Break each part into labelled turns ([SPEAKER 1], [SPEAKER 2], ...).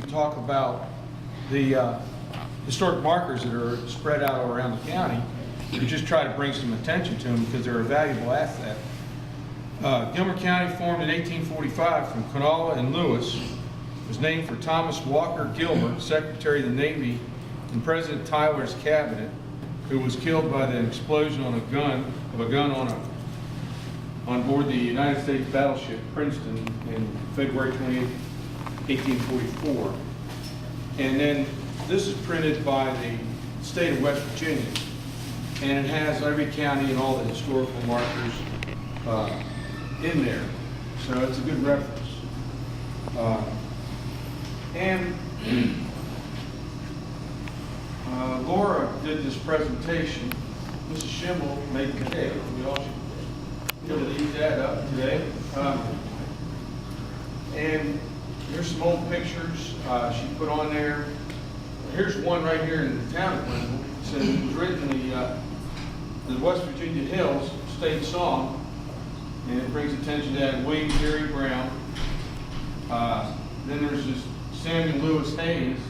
[SPEAKER 1] talk about the historic markers that are spread out around the county. We just try to bring some attention to them because they're a valuable asset. Gilmer County, formed in 1845 from Kanawha and Lewis, was named for Thomas Walker Gilmer, Secretary of the Navy in President Tyler's cabinet, who was killed by the explosion on a gun on board the United States battleship Princeton in February 28, 1844. And then this is printed by the state of West Virginia, and it has every county and all the historical markers in there, so it's a good reference. Laura did this presentation. Mrs. Schimmel made the cake. We all should eat that up today. And here's some old pictures she put on there. Here's one right here in the town of Glenville. It says it was written in the West Virginia Hills state song, and it brings attention to that William Gary Brown. Then there's this Samuel Lewis Haynes.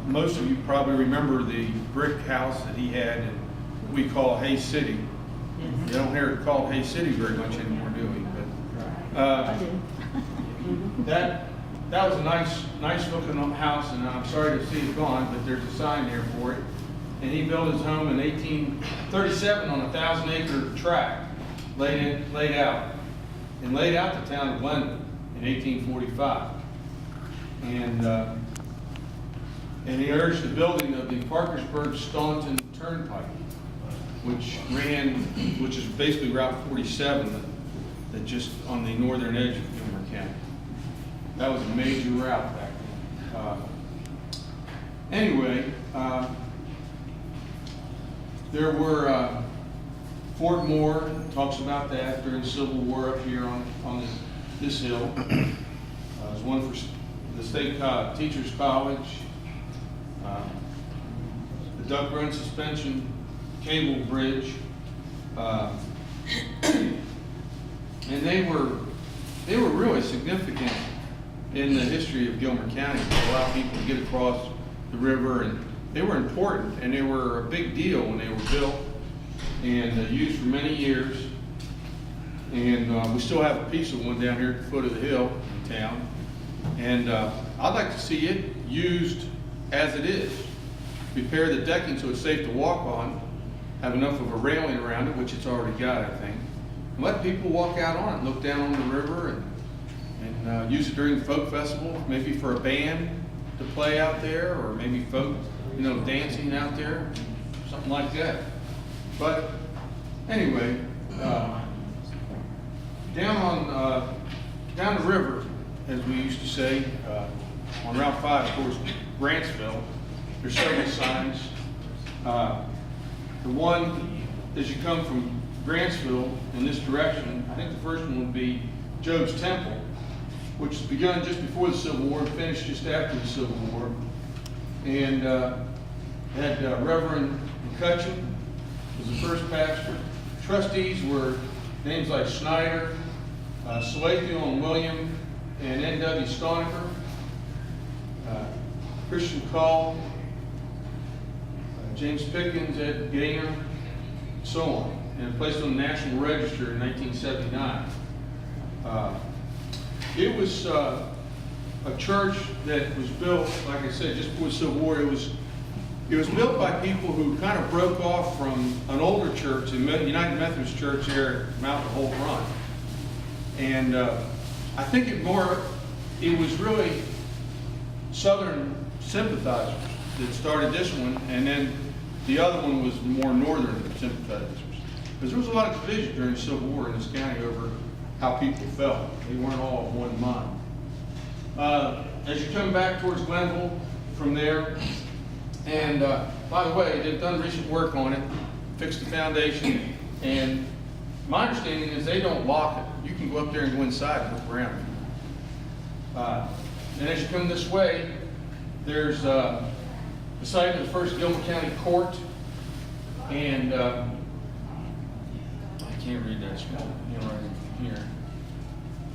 [SPEAKER 1] Most of you probably remember the brick house that he had in what we call Hay City.
[SPEAKER 2] Yes.
[SPEAKER 1] You don't hear it called Hay City very much anymore, do we? But
[SPEAKER 2] I do.
[SPEAKER 1] that was a nice looking house, and I'm sorry to see it gone, but there's a sign there for it. And he built his home in 1837 on a 1,000-acre tract, laid out the town of Glenville in 1845. And he urged the building of the Parkersburg-Staunton Turnpike, which is basically Route 47, that just on the northern edge of Gilmer County. That was a major route back then. Anyway, there were Fort Moore talks about that during the Civil War up here on this hill. There's one for the State Teachers College, the Duck Run Suspension Cable Bridge, and they were really significant in the history of Gilmer County to allow people to get across the river, and they were important, and they were a big deal when they were built and used for many years. And we still have a piece of one down here at the foot of the hill in town, and I'd like to see it used as it is. Repair the decking so it's safe to walk on, have enough of a railing around it, which it's already got, I think, and let people walk out on it, look down on the river, and use it during the folk festival, maybe for a band to play out there, or maybe folk, dancing out there, something like that. But anyway, down the river, as we used to say, on Route 5 towards Grantsville, there's several signs. The one, as you come from Grantsville in this direction, I think the first one would be Job's Temple, which was begun just before the Civil War and finished just after the Civil War. And had Reverend McCutcheon was the first pastor. Trustees were names like Snyder, Salathiel and William, and N.W. Stoniker, Christian Call, James Pickens, Ed Gaynor, so on, and placed on the National Register in 1979. It was a church that was built, like I said, just before the Civil War. It was built by people who kind of broke off from an older church, the United Methodist Church there at Mountain Hole Run. And I think it was really Southern sympathizers that started this one, and then the other one was more Northern sympathizers. Because there was a lot of division during the Civil War in this county over how people felt. They weren't all of one mind. As you come back towards Glenville from there, and by the way, they've done recent work on it, fixed the foundation, and my understanding is they don't lock it. You can go up there and go inside and look around. And as you come this way, there's the site of the first Gilmer County Court, and I can't read that small handwriting from here.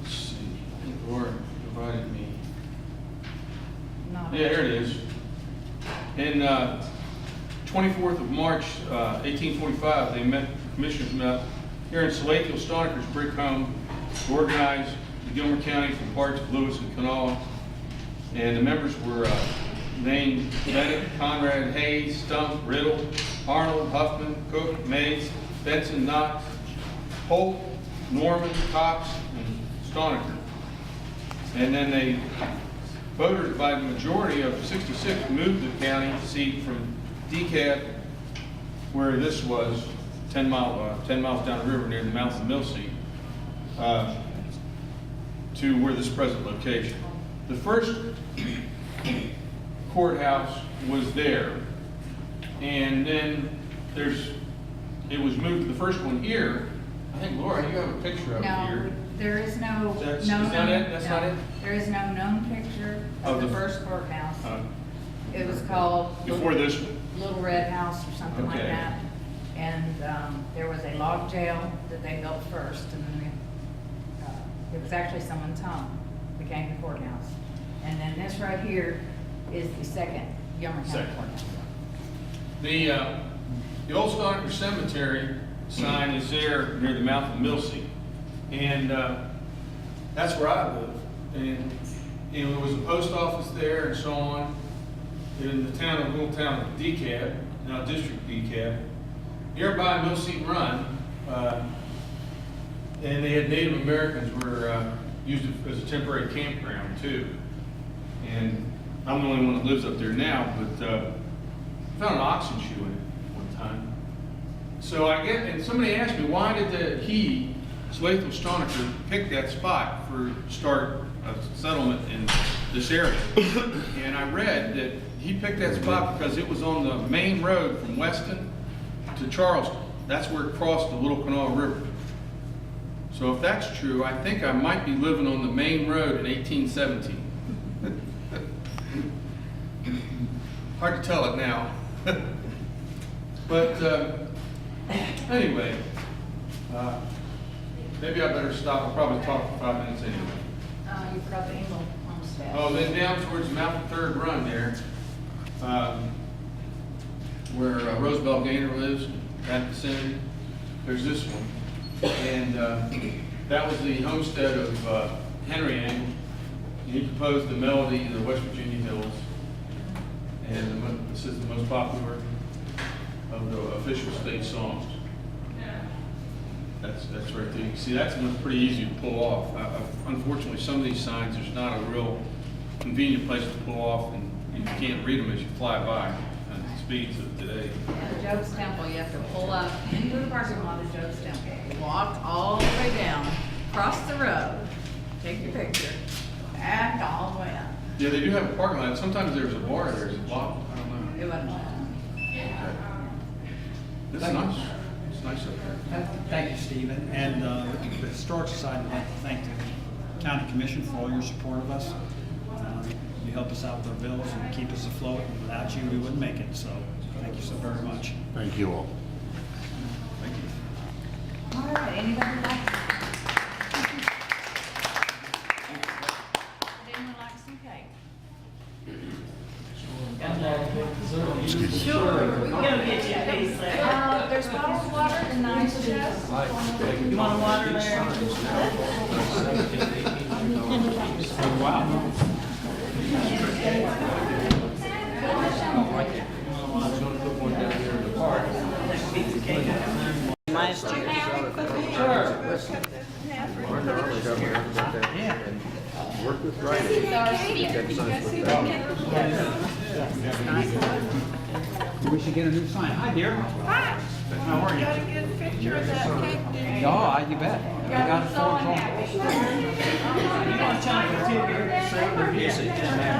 [SPEAKER 1] Let's see. I think Laura provided me
[SPEAKER 2] not.
[SPEAKER 1] Yeah, here it is. In 24th of March, 1845, commissioners met here in Salathiel Stoniker's brick home to organize the Gilmer County from parts of Lewis and Kanawha. And the members were named Bennett, Conrad, Hayes, Stump, Riddle, Arnold, Huffman, Cook, Mays, Benson, Knox, Holt, Norman, Cox, and Stoniker. And then they voters by the majority of 66 moved the county seat from DeKalb, where this was 10 miles down the river near the mouth of the mill seat, to where this present location. The first courthouse was there, and then it was moved to the first one here. I think, Laura, you have a picture of it here.
[SPEAKER 2] No, there is no.
[SPEAKER 1] That's
[SPEAKER 2] no
[SPEAKER 1] not
[SPEAKER 2] known,
[SPEAKER 1] it? That's
[SPEAKER 2] no,
[SPEAKER 1] not it?
[SPEAKER 2] There is no known picture of the first courthouse. It was called
[SPEAKER 1] Before this one?
[SPEAKER 2] Little Red House or something like
[SPEAKER 1] Okay.
[SPEAKER 2] that. And there was a log jail that they built first, and then it was actually someone's home, became the courthouse. And then this right here is the second Gilmer County courthouse.
[SPEAKER 1] The old Stoniker Cemetery sign is there near the mouth of the mill seat. And that's where I live. And there was a post office there and so on. In the little town of DeKalb, now District DeKalb. Nearby Mill Seat Run, and they had Native Americans were used it as a temporary campground too. And I'm the only one that lives up there now, but I found an oxen shoe in it one time. So and somebody asked me, why did Salathiel Stoniker, pick that spot for start a settlement in this area? And I read that he picked that spot because it was on the main road from Weston to Charleston. That's where it crossed the Little Kanawha River. So if that's true, I think I might be living on the main road in 1817. Hard to tell it now. But anyway, maybe I better stop. I'll probably talk for 5 minutes anyway.
[SPEAKER 2] You forgot the Engel homestead.
[SPEAKER 1] Oh, then down towards the mouth of Third Run there, where Roosevelt Gaynor lives, that vicinity. There's this one. And that was the homestead of Henry Engel. He composed the melody of the West Virginia Hills. And this is the most popular of the official state songs. That's right there. You can see that's pretty easy to pull off. Unfortunately, some of these signs, there's not a real convenient place to pull off, and you can't read them as you fly by at the speeds of today.
[SPEAKER 2] Yeah, the Joe's Temple, you have to pull up into the parking lot of Joe's Temple. Walk all the way down, cross the road, take your picture, back all the way up.
[SPEAKER 1] Yeah, they do have a parking lot. Sometimes there's a bar there. Is it locked? I don't know.
[SPEAKER 2] It wasn't.
[SPEAKER 1] It's nice. It's nice up there.
[SPEAKER 3] Thank you, Stephen. And the Historic Society would like to thank the County Commission for all your support of us. You help us out with our bills and keep us afloat. Without you, we wouldn't make it. So thank you so very much.
[SPEAKER 4] Thank you all.
[SPEAKER 3] Thank you.
[SPEAKER 2] All right, anybody like? Anyone like some cake?
[SPEAKER 5] Sure, we're gonna get you a piece there.
[SPEAKER 2] There's bottled water and nice chest.
[SPEAKER 5] You want a water there?
[SPEAKER 3] Wow.
[SPEAKER 5] Last year.
[SPEAKER 4] Work with writing.
[SPEAKER 3] We should get a new sign. Hi, dear.
[SPEAKER 6] Hi.
[SPEAKER 3] How are you?
[SPEAKER 6] Got a good picture of that cake, do you?
[SPEAKER 3] Oh, you bet. We got it
[SPEAKER 6] So
[SPEAKER 3] for
[SPEAKER 6] unhappy.
[SPEAKER 5] You want to tell me too, save the music in there.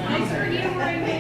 [SPEAKER 6] Thanks for humoring me.